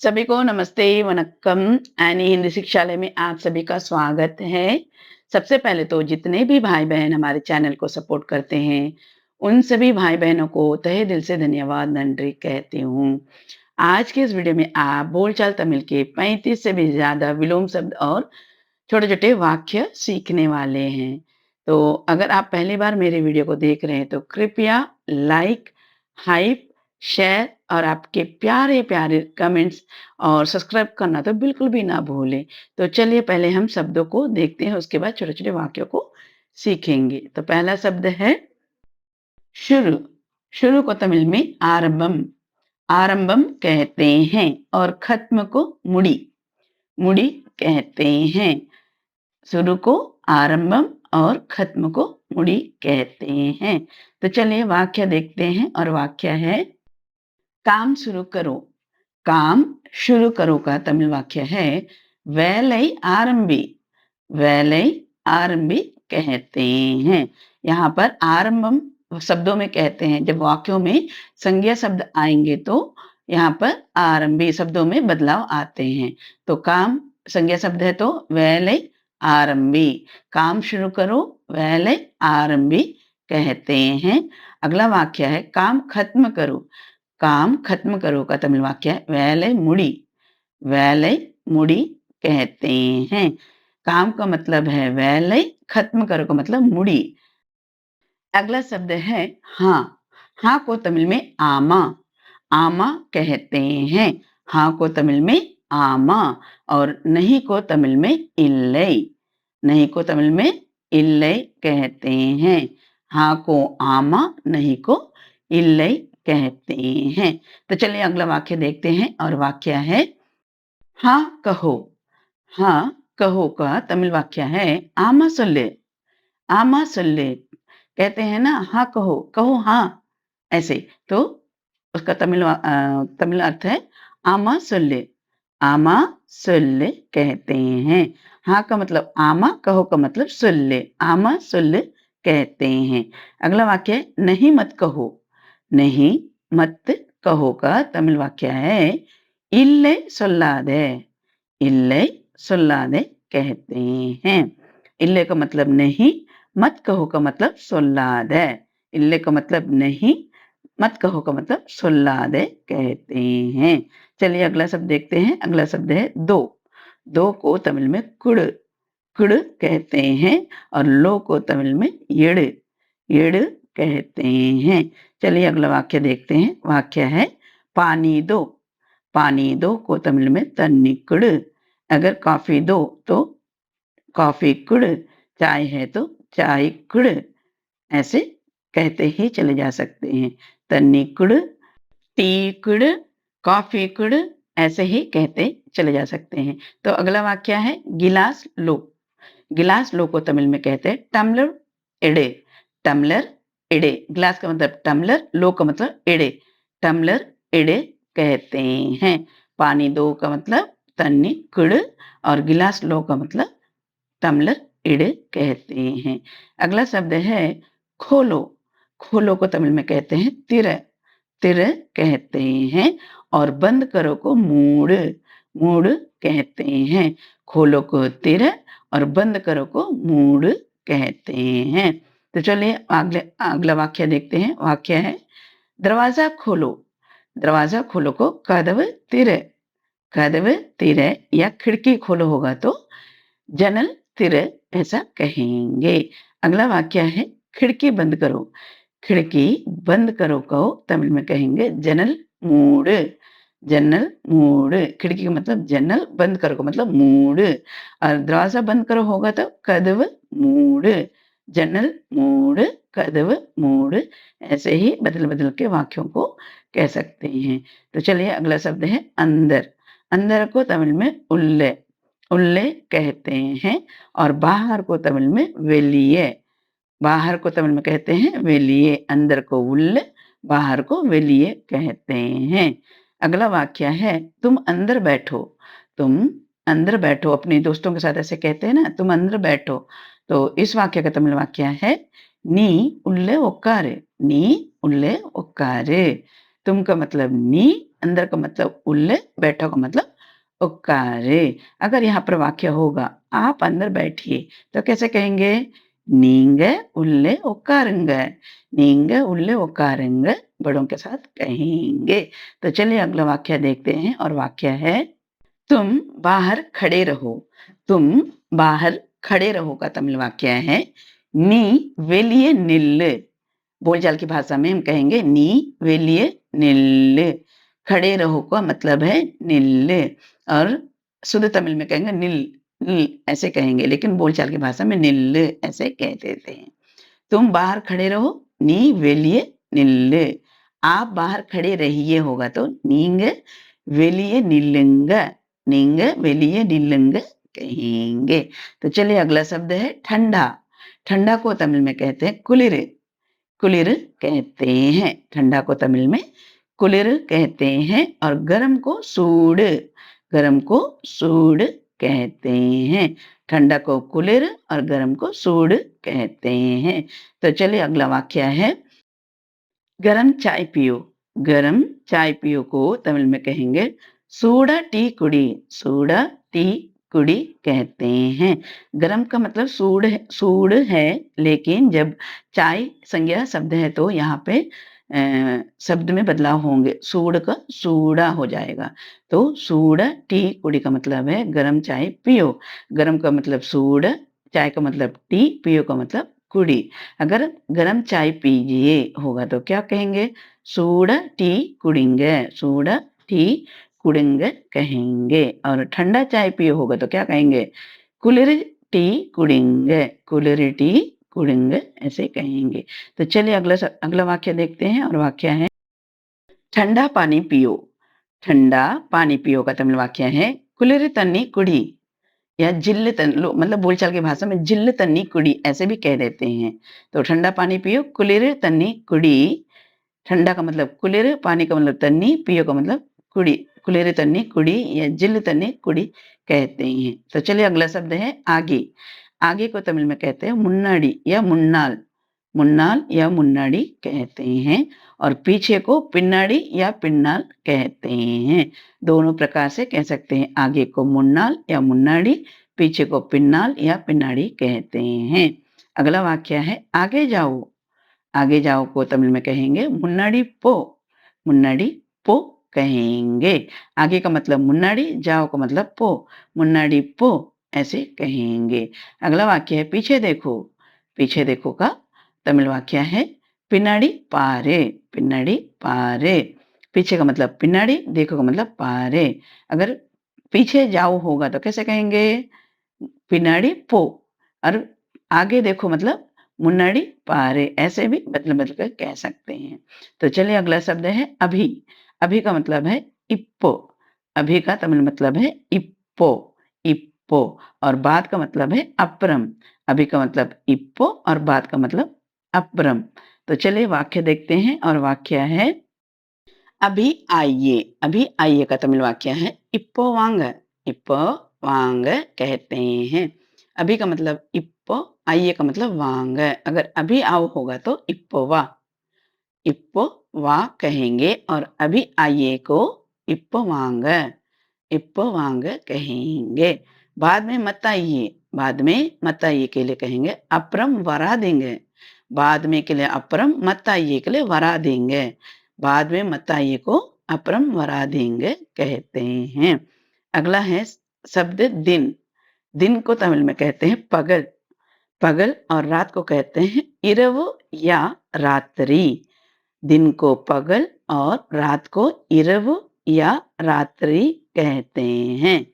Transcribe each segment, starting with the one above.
सभी को नमस्ते, वनक्कम। एनी हिंदी शिक्षालय में आप सभी का स्वागत है। सबसे पहले तो जितने भी भाई-बहन हमारे चैनल को सपोर्ट करते हैं, उन सभी भाई-बहनों को तहे दिल से धन्यवाद, नंड्री कहती हूँ। आज के इस वीडियो में आप बोलचाल तमिल के 35 से भी ज़्यादा विलोम शब्द और छोटे-छोटे वाक्य सीखने वाले हैं। तो अगर आप पहली बार मेरे वीडियो को देख रहे हैं तो कृपया लाइक, हाइप, शेयर और आपके प्यारे-प्यारे कमेंट्स और सब्सक्राइब करना तो बिल्कुल भी ना भूलें। तो चलिए पहले हम शब्दों को देखते हैं, उसके बाद छोटे-छोटे वाक्यों को सीखेंगे। तो पहला शब्द है शुरू। शुरू को तमिल में आरंभम आरंभम कहते हैं और खत्म को मुड़ी मुड़ी कहते हैं। शुरू को आरंभम और खत्म को मुड़ी कहते हैं। तो चलिए वाक्य देखते हैं और वाक्य है काम शुरू करो। काम शुरू करो का तमिल वाक्य है வேலை आरंभी। வேலை आरंभी कहते हैं। यहाँ पर आरंभम शब्दों में कहते हैं, जब वाक्यों में संज्ञा शब्द आएंगे तो यहाँ पर आरंभी शब्दों में बदलाव आते हैं। तो काम संज्ञा शब्द है तो வேலை आरंभी, काम शुरू करो வேலை आरंभी कहते हैं। अगला वाक्य है काम खत्म करो। काम खत्म करो का तमिल वाक्य है வேலை मुड़ी। வேலை मुड़ी कहते हैं। काम का मतलब है வேலை, खत्म करो का मतलब मुड़ी। अगला शब्द है हाँ। हाँ को तमिल में आमा। आमा कहते हैं। हाँ को तमिल में आमा और नहीं को तमिल में इल्लै। नहीं को तमिल में इल्लै कहते हैं। हाँ को आमा, नहीं को इल्लै कहते हैं। तो चलिए अगला वाक्य देखते हैं और वाक्य है हाँ कहो। हाँ कहो का तमिल वाक्य है आमा सोल्ले। आमा सोल्ले कहते हैं ना, हाँ कहो, कहो हाँ, ऐसे। तो उसका तमिल अर्थ है आमा सोल्ले। आमा सोल्ले कहते हैं। हाँ का मतलब आमा, कहो का मतलब सोल्ले। आमा सोल्ले कहते हैं। अगला वाक्य है नहीं मत कहो। नहीं मत कहो का तमिल वाक्य है इल्लै सोल्लादे। इल्लै सोल्लादे कहते हैं। इल्लै का मतलब नहीं, मत कहो का मतलब सोल्लादे। इल्लै का मतलब नहीं, मत कहो का मतलब सोल्लादे कहते हैं। चलिए अगला शब्द देखते हैं। अगला शब्द है दो। दो को तमिल में कुड़ कुड़ कहते हैं और लो को तमिल में येड़ येड़ कहते हैं। चलिए अगला वाक्य देखते हैं। वाक्य है पानी दो। पानी दो को तमिल में तन्नी कुड़। अगर कॉफी दो तो कॉफी कुड़, चाय है तो चाय कुड़, ऐसे कहते ही चले जा सकते हैं। तन्नी कुड़, टी कुड़, कॉफी कुड़, ऐसे ही कहते चले जा सकते हैं। तो अगला वाक्य है गिलास लो। गिलास लो को तमिल में कहते हैं टम्लर एड़े। टम्लर एड़े, गिलास का मतलब टम्लर, लो का मतलब एड़े। टम्लर एड़े कहते हैं। पानी दो का मतलब तन्नी कुड़ और गिलास लो का मतलब टम्लर एड़े कहते हैं। अगला शब्द है खोलो। खोलो को तमिल में कहते हैं तिर। तिर कहते हैं और बंद करो को मूड़। मूड़ कहते हैं। खोलो को तिर और बंद करो को मूड़ कहते हैं। तो चलिए अगला वाक्य देखते हैं। वाक्य है दरवाजा खोलो। दरवाजा खोलो को कदव तिर। कदव तिर या खिड़की खोलो होगा तो जनल तिर ऐसा कहेंगे। अगला वाक्य है खिड़की बंद करो। खिड़की बंद करो को तमिल में कहेंगे जनल मूड़। जनल मूड़, खिड़की का मतलब जनल, बंद करो का मतलब मूड़ और दरवाजा बंद करो होगा तो कदव मूड़। जनल मूड़, कदव मूड़, ऐसे ही बदल बदल के वाक्यों को कह सकते हैं। तो चलिए अगला शब्द है अंदर। अंदर को तमिल में उल्ले। उल्ले कहते हैं और बाहर को तमिल में वेलिये। बाहर को तमिल में कहते हैं वेलिये। अंदर को उल्ले, बाहर को वेलिये कहते हैं। अगला वाक्य है तुम अंदर बैठो। तुम अंदर बैठो, अपने दोस्तों के साथ ऐसे कहते हैं ना, तुम अंदर बैठो। तो इस वाक्य का तमिल वाक्य है नी उल्ले ओक्कारे। नी उल्ले ओक्कारे। तुम का मतलब नी, अंदर का मतलब उल्ले, बैठो का मतलब उक्कारे। अगर यहाँ पर वाक्य होगा आप अंदर बैठिए तो कैसे कहेंगे? नींग उल्ले उक्कारुंग, नींग उल्ले उक्कारुंग बड़ों के साथ कहेंगे। तो चलिए अगला वाक्य देखते हैं और वाक्य है तुम बाहर खड़े रहो। तुम बाहर खड़े रहो का तमिल वाक्य है नी वेलिए निल्लु। बोलचाल की भाषा में हम कहेंगे नी वेलिए निल्लु। खड़े रहो का मतलब है निल्लु और शुद्ध तमिल में कहेंगे निल, निल ऐसे कहेंगे, लेकिन बोलचाल की भाषा में निल्लु ऐसे कह देते हैं। तुम बाहर खड़े रहो, नी वेलिए निल्लु। आप बाहर खड़े रहिए होगा तो नींग वेलिए निल्लुंग, नींग वेलिए निल्लुंग कहेंगे। तो चलिए अगला शब्द है ठंडा। ठंडा को तमिल में कहते हैं कुलिर, कुलिर कहते हैं। ठंडा को तमिल में कुलिर कहते हैं और गर्म को सूड, गर्म को सूड कहते हैं। ठंडा को कुलिर और गर्म को सूड कहते हैं। तो चलिए अगला वाक्य है गरम चाय पियो। गरम चाय पियो को तमिल में कहेंगे सूड़ा टी कुड़ी, सूड़ा टी कुड़ी कहते हैं। गरम का मतलब सूड़ है, लेकिन जब चाय संज्ञा शब्द है तो यहाँ पे शब्द में बदलाव होंगे, सूड़ का सूड़ा हो जाएगा। तो सूड़ा टी कुड़ी का मतलब है गरम चाय पियो। गरम का मतलब सूड़, चाय का मतलब टी, पियो का मतलब कुड़ी। अगर गरम चाय पीजिए होगा तो क्या कहेंगे? सूड़ा टी कुडिंगे, सूड़ा टी कुडिंगे कहेंगे। और ठंडा चाय पिए होगा तो क्या कहेंगे? कुलिर टी कुडिंगे, कुलिर टी कुडिंगे ऐसे कहेंगे। तो चलिए अगला वाक्य देखते हैं और वाक्य है ठंडा पानी पियो। ठंडा पानी पियो का तमिल वाक्य है कुलिर तन्नी कुड़ी या जिल्ल तन लो, मतलब बोलचाल की भाषा में जिल्ल तन्नी कुड़ी ऐसे भी कह देते हैं। तो ठंडा पानी पियो, कुलिर तन्नी कुड़ी। ठंडा का मतलब कुलिर, पानी का मतलब तन्नी, पियो का मतलब कुड़ी। कुलिर तन्नी कुड़ी या जिल्ल तन्नी कुड़ी कहते हैं। तो चलिए अगला शब्द है आगे। आगे को तमिल में कहते हैं मुन्नाडी या मुन्नाल, मुन्नाल या मुन्नाडी कहते हैं। और पीछे को पिन्नाडी या पिन्नाल कहते हैं। दोनों प्रकार से कह सकते हैं, आगे को मुन्नाल या मुन्नाडी, पीछे को पिन्नाल या पिन्नाडी कहते हैं। अगला वाक्य है आगे जाओ। आगे जाओ को तमिल में कहेंगे मुन्नाडी पो, मुन्नाडी पो कहेंगे। आगे का मतलब मुन्नाडी, जाओ का मतलब पो, मुन्नाडी पो ऐसे कहेंगे। अगला वाक्य है पीछे देखो। पीछे देखो का तमिल वाक्य है पिन्नाडी पारे, पिन्नाडी पारे। पीछे का मतलब पिन्नाडी, देखो का मतलब पारे। अगर पीछे जाओ होगा तो कैसे कहेंगे? पिन्नाडी पो। और आगे देखो मतलब मुन्नाडी पारे, ऐसे भी बदल बदल कर कह सकते हैं। तो चलिए अगला शब्द है अभी। अभी का मतलब है इप्पो। अभी का तमिल मतलब है इप्पो, इप्पो। और बाद का मतलब है अपरम। अभी का मतलब इप्पो और बाद का मतलब अपरम। तो चलिए वाक्य देखते हैं और वाक्य है अभी आइए। अभी आइए का तमिल वाक्य है इप्पो वांग, इप्पो वांग कहते हैं। अभी का मतलब इप्पो, आइए का मतलब वांग। अगर अभी आओ होगा तो इप्पो वा, इप्पो वा कहेंगे। और अभी आइए को इप्पो वांग, इप्पो वांग कहेंगे। बाद में मत आइए, बाद में मत आइए के लिए कहेंगे अपरम वरा देंगे। बाद में के लिए अपरम, मत आइए के लिए वरा देंगे। बाद में मत आइए को अपरम वरा देंगे कहते हैं। अगला है शब्द दिन। दिन को तमिल में कहते हैं पगल, पगल। और रात को कहते हैं इरवु या रात्रि। दिन को पगल और रात को इरवु या रात्रि कहते हैं।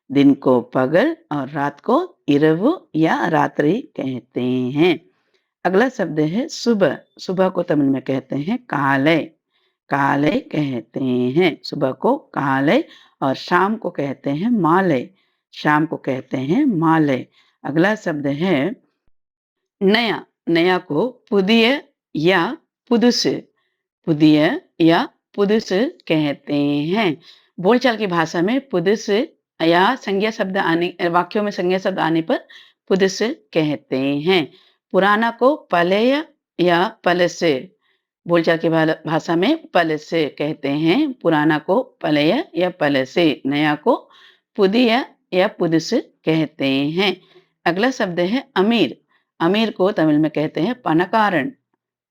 दिन को पगल और रात को इरवु या रात्रि कहते हैं। अगला शब्द है सुबह। सुबह को तमिल में कहते हैं कालय, कालय कहते हैं। सुबह को कालय और शाम को कहते हैं मालय, शाम को कहते हैं मालय। अगला शब्द है नया। नया को पुदिय या पुदुसु, पुदिय या पुदुसु कहते हैं। बोलचाल की भाषा में पुदुसु या संज्ञा शब्द आने, वाक्यों में संज्ञा शब्द आने पर पुदुसु कहते हैं। पुराना को पलेय या पलसे, बोलचाल की भाषा में पल से कहते हैं, पुराना को पलय या पल से, नया को पुदिया या पुदस कहते हैं। अगला शब्द है अमीर। अमीर को तमिल में कहते हैं पनकारन।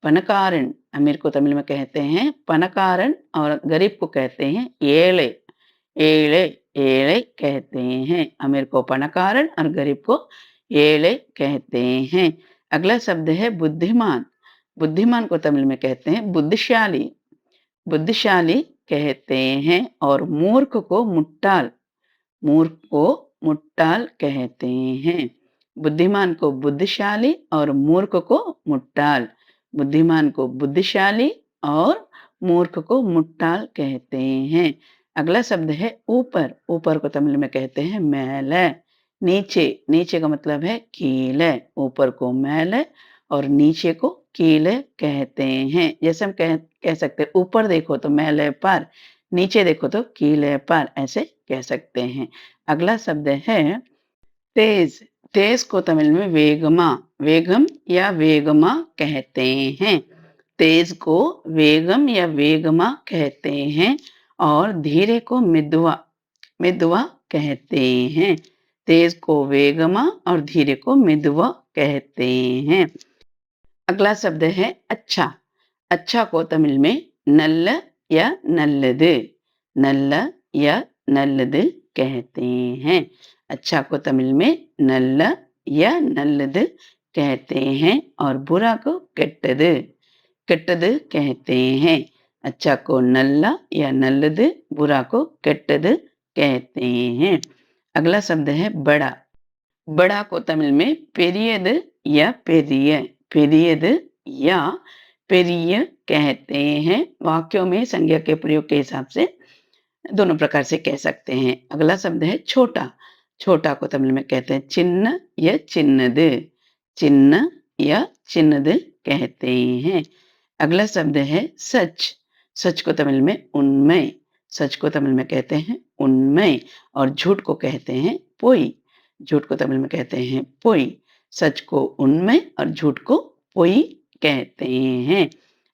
पनकारन, अमीर को तमिल में कहते हैं पनकारन और गरीब को कहते हैं ஏழை। ஏழை, ஏழை कहते हैं। अमीर को पनकारन और गरीब को ஏழை कहते हैं। अगला शब्द है बुद्धिमान। बुद्धिमान को तमिल में कहते हैं बुद्धिशाली। बुद्धिशाली कहते हैं और मूर्ख को मुट्टाल। मूर्ख को मुट्टाल कहते हैं। बुद्धिमान को बुद्धिशाली और मूर्ख को मुट्टाल। बुद्धिमान को बुद्धिशाली और मूर्ख को मुट्टाल कहते हैं। अगला शब्द है ऊपर। ऊपर को तमिल में कहते हैं மேல। नीचे, नीचे का मतलब है கீழே। ऊपर को மேல और नीचे को கீழே कहते हैं। जैसे हम कह सकते हैं ऊपर देखो तो மேலே पर, नीचे देखो तो கீழே पर, ऐसे कह सकते हैं। अगला शब्द है तेज। तेज को तमिल में वेगमा। वेगम या वेगमा कहते हैं। तेज को वेगम या वेगमा कहते हैं और धीरे को मिदुआ। मिदुआ कहते हैं। तेज को वेगमा और धीरे को मिदुआ कहते हैं। अगला शब्द है अच्छा। अच्छा को तमिल में नल्ल या नल्लदु। नल्ल या नल्लदु कहते हैं। अच्छा को तमिल में नल्ल या नल्लदु कहते हैं और बुरा को केट्टदु। केट्टदु कहते हैं। अच्छा को नल्ला या नल्लदु, बुरा को केट्टदु कहते हैं। अगला शब्द है बड़ा। बड़ा को तमिल में पेरियदु या पेरिय। पेरियदु या पेरिय कहते हैं। वाक्यों में संज्ञा के प्रयोग के हिसाब से दोनों प्रकार से कह सकते हैं। अगला शब्द है छोटा। छोटा को तमिल में कहते हैं चिन्ह या चिन्नदु। चिन्ह या चिन्नदु कहते हैं। अगला शब्द है सच। सच को तमिल में उन्मय। सच को तमिल में कहते हैं उन्मय और झूठ को कहते हैं पोई। झूठ को तमिल में कहते हैं पोई। सच को उन्मय और झूठ को पोई कहते हैं।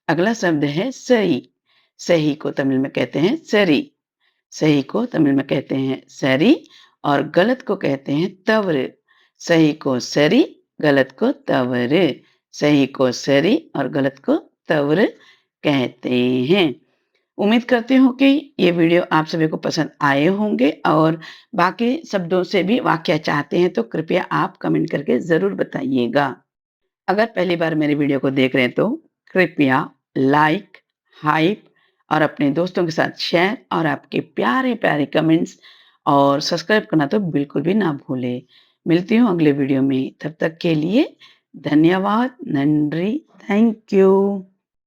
अगला शब्द है सही। सही को तमिल में कहते हैं सरी। सही को तमिल में कहते हैं सरी और गलत को कहते हैं तवरु। सही को सरी, गलत को तवरु। सही को सरी और गलत को तवरु कहते हैं। उम्मीद करती हूँ कि ये वीडियो आप सभी को पसंद आए होंगे और बाकी शब्दों से भी वाक्य चाहते हैं तो कृपया आप कमेंट करके ज़रूर बताइएगा। अगर पहली बार मेरे वीडियो को देख रहे हैं तो कृपया लाइक, हाइप और अपने दोस्तों के साथ शेयर और आपके प्यारे-प्यारे कमेंट्स और सब्सक्राइब करना तो बिल्कुल भी ना भूलें। मिलती हूँ अगले वीडियो में, तब तक के लिए धन्यवाद, नंरी, थैंक यू।